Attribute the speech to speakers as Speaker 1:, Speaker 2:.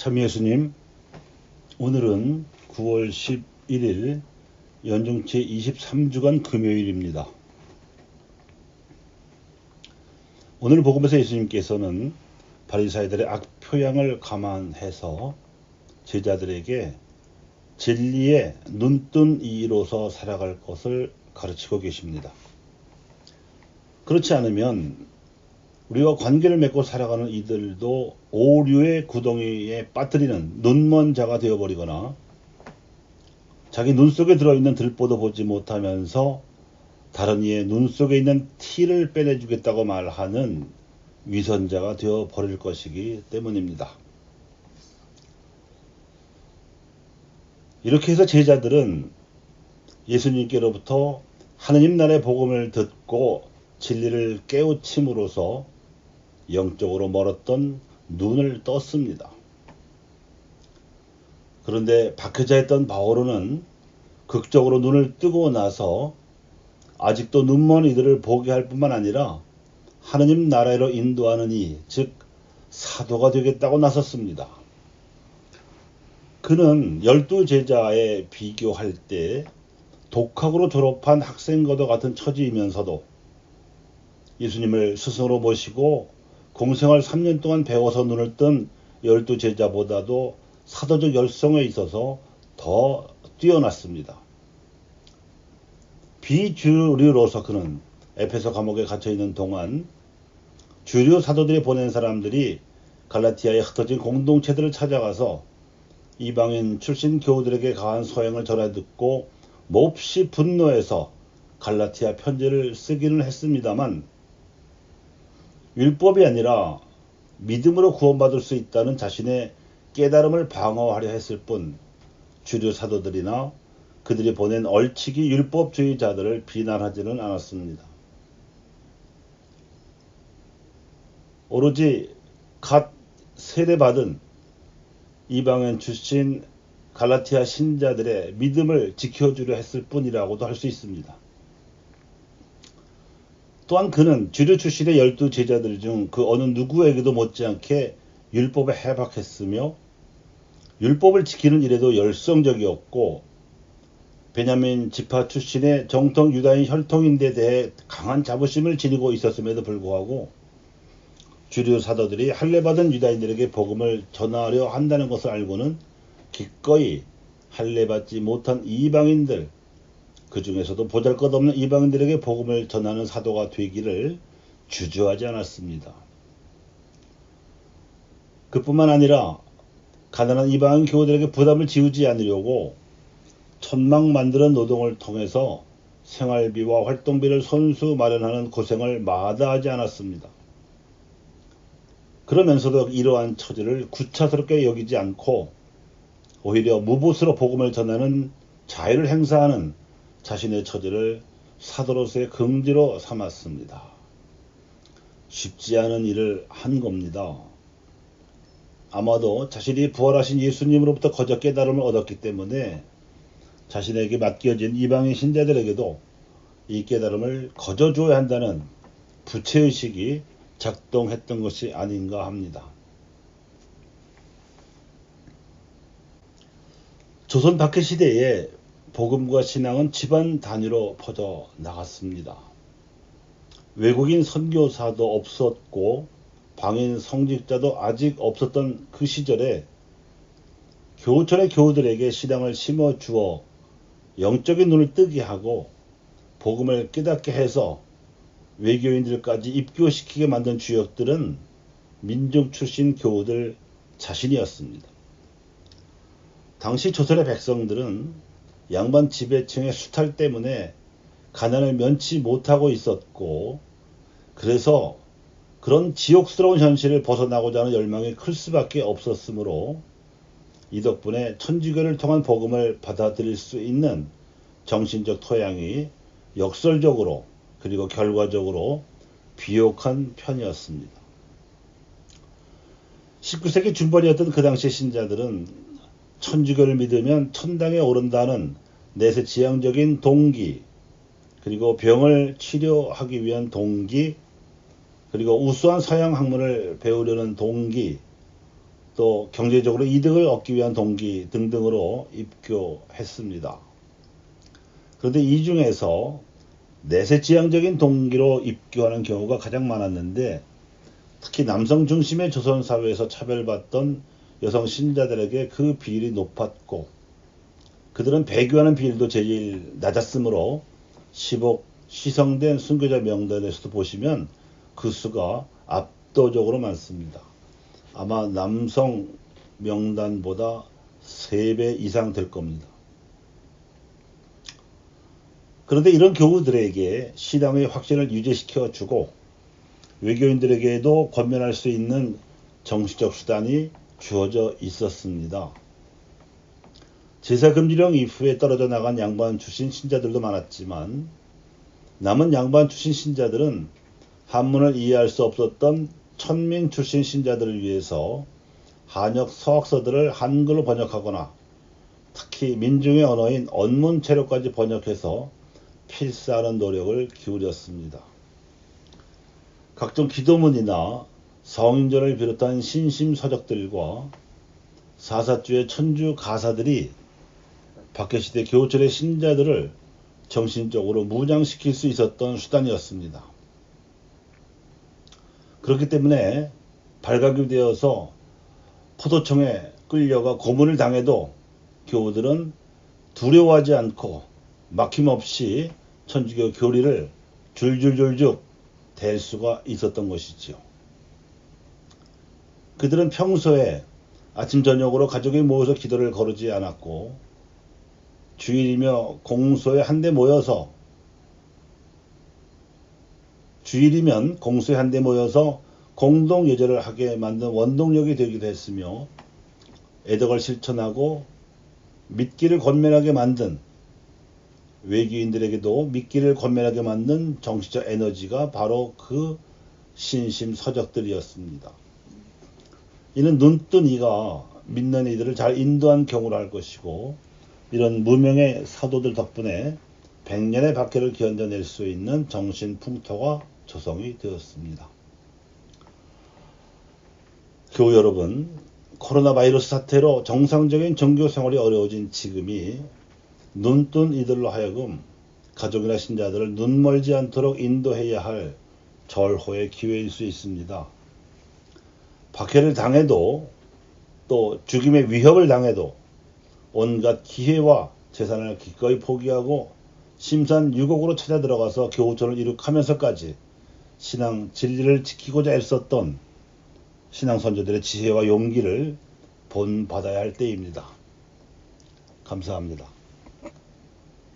Speaker 1: 참 예수님, 오늘은 9월 11일 연중체 23주간 금요일입니다. 오늘 복음에서 예수님께서는 바리사이들의 악표양을 감안해서 제자들에게 진리의 눈뜬 이로서 살아갈 것을 가르치고 계십니다. 그렇지 않으면 우리와 관계를 맺고 살아가는 이들도 오류의 구덩이에 빠뜨리는 눈먼 자가 되어버리거나 자기 눈 속에 들어있는 들보도 보지 못하면서 다른 이의 눈 속에 있는 티를 빼내주겠다고 말하는 위선자가 되어버릴 것이기 때문입니다. 이렇게 해서 제자들은 예수님께로부터 하느님 나라의 복음을 듣고 진리를 깨우침으로써 영적으로 멀었던 눈을 떴습니다. 그런데 박해자였던 바오로는 극적으로 눈을 뜨고 나서 아직도 눈먼 이들을 보게 할 뿐만 아니라 하느님 나라로 인도하는 이, 즉 사도가 되겠다고 나섰습니다. 그는 12제자에 비교할 때 독학으로 졸업한 학생과도 같은 처지이면서도 예수님을 스승으로 모시고 공생활 3년 동안 배워서 눈을 뜬 12제자보다도 사도적 열성에 있어서 더 뛰어났습니다. 비주류로서 그는 에페소 감옥에 갇혀있는 동안 주류 사도들이 보낸 사람들이 갈라티아에 흩어진 공동체들을 찾아가서 이방인 출신 교우들에게 가한 소행을 전해 듣고 몹시 분노해서 갈라티아 편지를 쓰기는 했습니다만 율법이 아니라 믿음으로 구원받을 수 있다는 자신의 깨달음을 방어하려 했을 뿐 주류 사도들이나 그들이 보낸 얼치기 율법주의자들을 비난하지는 않았습니다. 오로지 갓 세례받은 이방인 출신 갈라티아 신자들의 믿음을 지켜주려 했을 뿐이라고도 할 수 있습니다. 또한 그는 주류 출신의 12제자들 중 그 어느 누구에게도 못지않게 율법에 해박했으며 율법을 지키는 일에도 열성적이었고 베냐민 지파 출신의 정통 유다인 혈통인데 대해 강한 자부심을 지니고 있었음에도 불구하고 주류 사도들이 할례받은 유다인들에게 복음을 전하려 한다는 것을 알고는 기꺼이 할례받지 못한 이방인들, 그 중에서도 보잘것없는 이방인들에게 복음을 전하는 사도가 되기를 주저하지 않았습니다. 그뿐만 아니라 가난한 이방인 교우들에게 부담을 지우지 않으려고 천막 만드는 노동을 통해서 생활비와 활동비를 손수 마련하는 고생을 마다하지 않았습니다. 그러면서도 이러한 처지를 구차스럽게 여기지 않고 오히려 무보수로 복음을 전하는 자유를 행사하는 자신의 처지를 사도로서의 긍지로 삼았습니다. 쉽지 않은 일을 한 겁니다. 아마도 자신이 부활하신 예수님으로부터 거저 깨달음을 얻었기 때문에 자신에게 맡겨진 이방인 신자들에게도 이 깨달음을 거저 주어야 한다는 부채의식이 작동했던 것이 아닌가 합니다. 조선 박해 시대에 복음과 신앙은 집안 단위로 퍼져 나갔습니다. 외국인 선교사도 없었고 방인 성직자도 아직 없었던 그 시절에 교우촌의 교우들에게 신앙을 심어주어 영적인 눈을 뜨게 하고 복음을 깨닫게 해서 외교인들까지 입교시키게 만든 주역들은 민중 출신 교우들 자신이었습니다. 당시 조선의 백성들은 양반 지배층의 수탈 때문에 가난을 면치 못하고 있었고 그래서 그런 지옥스러운 현실을 벗어나고자 하는 열망이 클 수밖에 없었으므로 이 덕분에 천주교를 통한 복음을 받아들일 수 있는 정신적 토양이 역설적으로 그리고 결과적으로 비옥한 편이었습니다. 19세기 중반이었던 그 당시 신자들은 천주교를 믿으면 천당에 오른다는 내세 지향적인 동기, 그리고 병을 치료하기 위한 동기, 그리고 우수한 서양 학문을 배우려는 동기, 또 경제적으로 이득을 얻기 위한 동기 등등으로 입교했습니다. 그런데 이 중에서 내세지향적인 동기로 입교하는 경우가 가장 많았는데, 특히 남성 중심의 조선 사회에서 차별받던 여성 신자들에게 그 비율이 높았고, 그들은 배교하는 비율도 제일 낮았으므로 시성된 순교자 명단에서도 보시면 그 수가 압도적으로 많습니다. 아마 남성 명단보다 3배 이상 될 겁니다. 그런데 이런 교우들에게 신앙의 확신을 유지시켜 주고 외교인들에게도 권면할 수 있는 정치적 수단이 주어져 있었습니다. 제사금지령 이후에 떨어져 나간 양반 출신 신자들도 많았지만, 남은 양반 출신 신자들은 한문을 이해할 수 없었던 천민 출신 신자들을 위해서 한역 서학서들을 한글로 번역하거나 특히 민중의 언어인 언문체로까지 번역해서 필사하는 노력을 기울였습니다. 각종 기도문이나 성인전을 비롯한 신심서적들과 사사주의 천주 가사들이 박해시대 교우철의 신자들을 정신적으로 무장시킬 수 있었던 수단이었습니다. 그렇기 때문에 발각이 되어서 포도청에 끌려가 고문을 당해도 교우들은 두려워하지 않고 막힘없이 천주교 교리를 줄줄줄줄 댈 수가 있었던 것이지요. 그들은 평소에 아침 저녁으로 가족이 모여서 기도를 거르지 않았고, 주일이면 공소에 한데 모여서 공동 예절을 하게 만든 원동력이 되기도 했으며, 애덕을 실천하고 믿기를 권면하게 만든, 외교인들에게도 믿기를 권면하게 만든 정치적 에너지가 바로 그 신심 서적들이었습니다. 이는 눈뜬 이가 믿는 이들을 잘 인도한 경우로 할 것이고, 이런 무명의 사도들 덕분에 100년의 박해를 견뎌낼 수 있는 정신 풍토가 조성이 되었습니다. 교우 여러분, 코로나 바이러스 사태로 정상적인 종교 생활이 어려워진 지금이 눈뜬 이들로 하여금 가족이나 신자들을 눈멀지 않도록 인도해야 할 절호의 기회일 수 있습니다. 박해를 당해도 또 죽임의 위협을 당해도 온갖 기회와 재산을 기꺼이 포기하고 심산유곡으로 찾아 들어가서 교우전을 이룩하면서까지 신앙 진리를 지키고자 애썼던 신앙 선조들의 지혜와 용기를 본받아야 할 때입니다. 감사합니다.